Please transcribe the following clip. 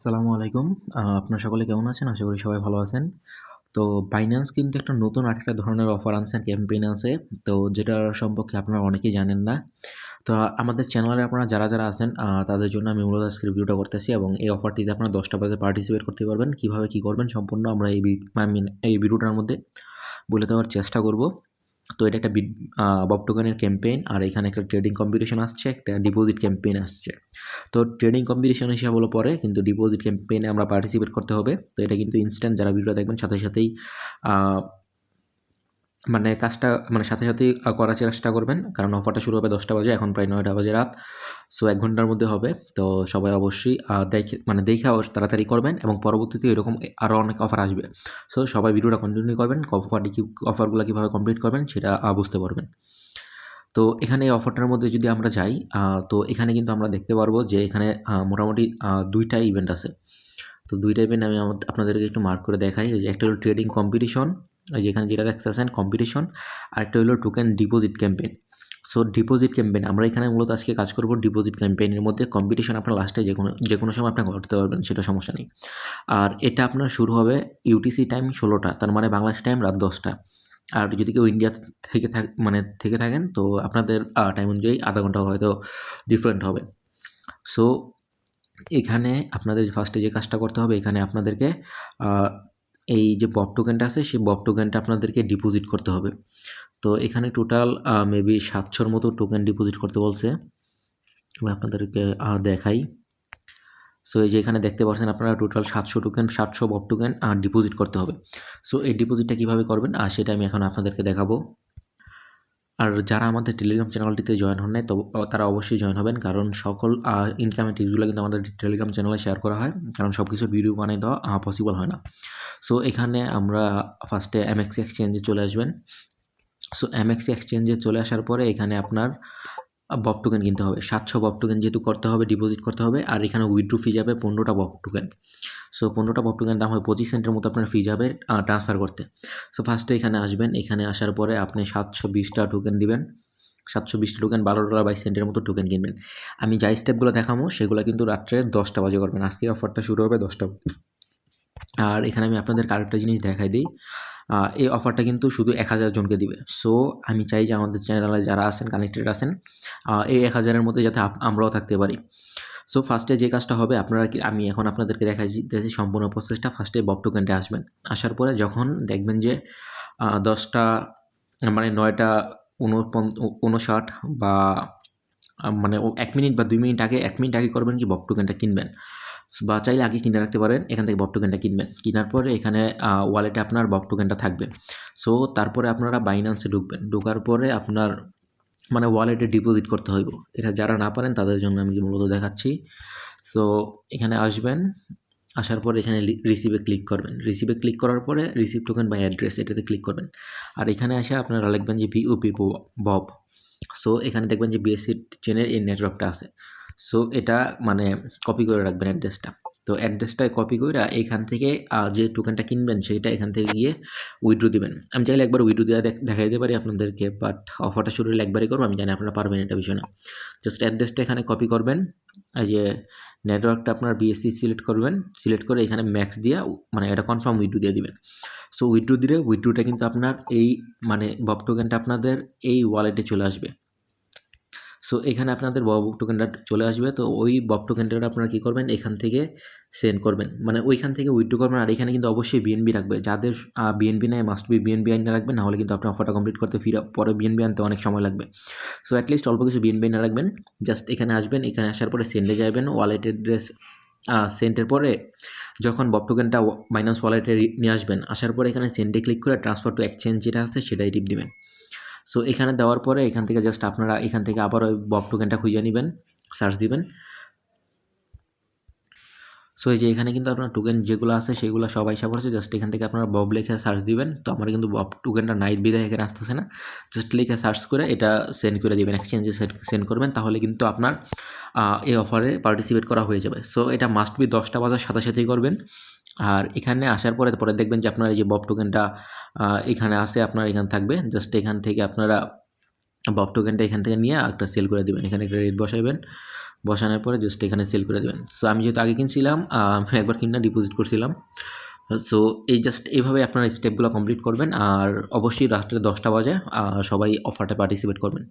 আসসালামু আলাইকুম। আপনারা সকলে কেমন আছেন? আশা করি সবাই ভালো আছেন। তো Binance কিন্তু একটা নতুন আরেকটা ধরনের অফার আনছে, ক্যাম্পেইন আছে। তো যেটার সম্পর্কে আপনারা অনেকেই জানেন না। তো আমাদের চ্যানেলে আপনারা যারা আছেন তাদের জন্য আমি মূলত আজকের ভিডিওটা করতেছি এবং এই অফারটিতে আপনারা 10টা বাজে পার্টিসিপেট করতে পারবেন। কিভাবে কি করবেন সম্পূর্ণ আমরা এই ভিডিওটার মধ্যে বলে দেওয়ার চেষ্টা করব। তো এটা একটা বব টোকেনের ক্যাম্পেইন আর এখানে একটা ট্রেডিং কম্পিটিশন আসছে, একটা ডিপোজিট ক্যাম্পেইন আসছে। তো ট্রেডিং কম্পিটিশন হিসাবে হলো পরে, কিন্তু ডিপোজিট ক্যাম্পেইনে আমরা পার্টিসিপেট করতে হবে। তো এটা কিন্তু ইনস্ট্যান্ট, যারা ভিডিওটা দেখবেন সাথে সাথেই কাজটা সাথে সাথেই করার চেষ্টা করবেন, কারণ অফারটা শুরু হবে 10টা বাজে, এখন প্রায় 9টা বাজে রাত। সো 1 ঘন্টার মধ্যে হবে। তো সবাই অবশ্যই দেখে তাড়াতাড়ি করবেন এবং পরবর্তীতে এরকম আরও অনেক অফার আসবে। সো সবাই ভিডিওটা কন্টিনিউ করবেন, অফারগুলো কীভাবে কমপ্লিট করবেন সেটা বুঝতে পারবেন। তো এখানে এই অফারটার মধ্যে যদি আমরা যাই, তো এখানে কিন্তু আমরা দেখতে পারবো যে এখানে মোটামুটি 2টা ইভেন্ট আছে। তো 2টা ইভেন্ট আমি আপনাদেরকে একটু মার্ক করে দেখাই। যে একটা হলো ট্রেডিং কম্পিটিশন, যেখানে যেটা দেখতেছেন কম্পিটিশন, আরেকটা হলো token deposit campaign. So deposit campaign আমরা এখানে মূলত আজকে কাজ করব ডিপোজিট ক্যাম্পেইনের মধ্যে। কম্পিটিশন আপনার লাস্টে যে কোনো সময় আপনি করতে পারবেন, সেটা সমস্যা নেই। আর এটা আপনার শুরু হবে ইউটিসি টাইম 16টা, তার মানে বাংলাদেশ টাইম রাত 10টা। আর যদি কেউ ইন্ডিয়া থেকে থাকেন, তো আপনাদের টাইম অনুযায়ী আধা ঘন্টা হয়তো ডিফারেন্ট হবে। সো এখানে আপনাদের ফার্স্টে যে কাজটা করতে হবে, এখানে আপনাদেরকে এই যে বব টোকেনটা আছে, সেই বব টোকেনটা আপনাদেরকে ডিপোজিট করতে হবে। তো এখানে টোটাল মেবি 700-র মতো টোকেন ডিপোজিট করতে বলছে। আমি আপনাদেরকে দেখাই। সো এই যে এখানে দেখতে পাচ্ছেন আপনারা টোটাল 700 বব টোকেন ডিপোজিট করতে হবে। সো এই ডিপোজিটটা কীভাবে করবেন সেটা আমি এখন আপনাদেরকে দেখাবো। আর যারা আমাদের টেলিগ্রাম চ্যানেলটিতে জয়েন হন নাই, তো তারা অবশ্যই জয়েন হবেন, কারণ সকল ইনকামের টিপসগুলো কিন্তু আমাদের টেলিগ্রাম চ্যানেলে শেয়ার করা হয়, কারণ সব কিছু ভিডিও বানিয়ে দেওয়া পসিবল হয় না। সো এখানে আমরা ফার্স্টে এমএক্সি এক্সচেঞ্জে চলে আসবেন। সো এমএক্সি এক্সচেঞ্জে চলে আসার পরে এখানে আপনার বব টোকেন কিনতে হবে। 700 বব টোকেন যেহেতু করতে হবে, ডিপোজিট করতে হবে। আর এখানে উইথড্র ফি যাবে 15টা বব টোকেন। সো 15টা বব টোকেন দাম হয় 25 সেন্টের মতো আপনার ফি যাবে ট্রান্সফার করতে। সো ফার্স্টে এখানে আসবেন, এখানে আসার পরে আপনি 720টা টোকেন দিবেন। 720টা টোকেন $12.22 মতো টোকেন কিনবেন। আমি যাই স্টেপগুলো দেখাবো সেগুলো কিন্তু রাত্রে 10টা বাজে করবেন। আজকে অফারটা শুরু হবে 10টা। আর এখানে আমি আপনাদের আরেকটা জিনিস দেখাই দিই। এই অফারটা কিন্তু শুধু 1000 জনকে দিবে। সো আমি চাই যে আমাদের চ্যানেলে যারা আছেন, কানেক্টেড আছেন, এই 1000-এর মধ্যে যাতে আমরাও থাকতে পারি। সো ফার্স্টে যে কাজটা হবে, আমি এখন আপনাদেরকে দেখাচ্ছি সম্পূর্ণ প্রসেসটা। ফার্স্টে বব টোকেনটা আসবেন। আসার পরে যখন দেখবেন যে 10টা 9টা 59 বা 1 মিনিট বা 2 মিনিট আগে, 1 মিনিট আগে করবেন কি বব টোকেনটা কিনবেন, বা চাইলে আগে কিনে রাখতে পারেন। এখান থেকে বব টোকেনটা কিনবেন, কেনার পরে এখানে ওয়ালেটে আপনার বব টোকেনটা থাকবে। সো তারপরে আপনারা বাইন্যান্সে ঢুকবেন। ঢোকার পরে আপনার ওয়ালেটে ডিপোজিট করতে হইব। এটা যারা না পারেন তাদের জন্য আমি মূলত দেখাচ্ছি। সো এখানে আসবেন, আসার পরে এখানে রিসিভে ক্লিক করবেন। রিসিভে ক্লিক করার পরে রিসিভ টোকেন বাই অ্যাড্রেস, এটাতে ক্লিক করবেন। আর এখানে এসে আপনারা লিখবেন যে বিওপি বব। সো এখানে দেখবেন যে বিএসসি চেনের এই নেটওয়ার্কটা আছে। সো এটা কপি করে রাখবেন অ্যাড্রেসটা। তো অ্যাড্রেসটা কপি করে এইখান থেকে যে টোকেনটা কিনবেন সেইটা এখান থেকে গিয়ে উইথড্র দিবেন। আমি চাইলে একবার উইথড্র দেওয়া দেখাই দিতে পারি আপনাদেরকে, বাট অফারটা শুরু হলে একবারই করবো। আমি জানি আপনারা পারবেন, এটা বিষয় না। জাস্ট অ্যাড্রেসটা এখানে কপি করবেন। এই যে নেটওয়ার্কটা আপনার বিএসসি সিলেক্ট করবেন, সিলেক্ট করে এখানে ম্যাক্স দিয়ে এটা কনফার্ম উইথড্র দিয়ে দিবেন। সো উইথড্র দিলে উইথড্রটা কিন্তু আপনার এই বব টোকেনটা আপনাদের এই ওয়ালেটে চলে আসবে। সো এখানে আপনাদের বব টোকেনটা চলে আসবে। তো ওই বব টোকেনটা আপনারা কী করবেন, এখান থেকে সেন্ড করবেন, ওইখান থেকে উইথড্র করবেন। আর এখানে কিন্তু অবশ্যই বিএনবি রাখবে। যাদের বিএনবি নেয় মাস্ট বি বিএনবি আইনে রাখবেন, নাহলে কিন্তু আপনার অফারটা কমপ্লিট করতে পরে বিএনবি আনতে অনেক সময় লাগবে। সো অ্যাটলিস্ট অল্প কিছু বিএনবি আইনে রাখবেন। জাস্ট এখানে আসবেন, এখানে আসার পরে সেন্ডে যাবেন, ওয়ালেট অ্যাড্রেস সেন্ডের পরে যখন বব টোকেনটা বাইন্যান্স ওয়ালেটে নিয়ে আসবেন, আসার পরে এখানে সেন্ডে ক্লিক করে ট্রান্সফার টু এক্সচেঞ্জ যেটা আছে সেটাই টিপ দিবেন। সো এখানে দেওয়ার পরে এখান থেকে জাস্ট আপনারা এখান থেকে আবার ওই বব টোকেনটা খুঁজে নেবেন, সার্চ দিবেন। সো এই যে এখানে কিন্তু আপনার টোকেন যেগুলো আছে সেগুলো সবাই আইসা পড়ছে। জাস্ট এখান থেকে আপনারা বব লিখে সার্চ দিবেন। তো আমার কিন্তু বব টোকেনটা নাইট বিদায় এখানে আসতেছে না। জাস্ট লিখে সার্চ করে এটা সেন্ড করে দিবেন, এক্সচেঞ্জে সেন্ড করবেন, তাহলে কিন্তু আপনার এই অফারে পার্টিসিপেট করা হয়ে যাবে। সো এটা মাস্ট বি 10টা বাজার সাথে সাথেই করবেন। আর এখানে আসার পরে দেখবেন যে আপনার এই যে বব টোকেনটা এখানে আছে, আপনার এখানে থাকবে। জাস্ট এখান থেকে আপনারা বব টোকেনটা এখান থেকে নিয়ে একটা সেল করে দেবেন। এখানে একটা রেট বসাইবেন। বসানোর পরে জাস্ট এখানে সেল করে দেবেন। সো আমি যেহেতু আগে কিনছিলাম একবার কিনা ডিপোজিট করছিলাম। সো এই জাস্ট এইভাবে আপনারা স্টেপগুলো কমপ্লিট করবেন আর অবশ্যই রাত্রে 10টা বাজে সবাই অফারটা পার্টিসিপেট করবেন।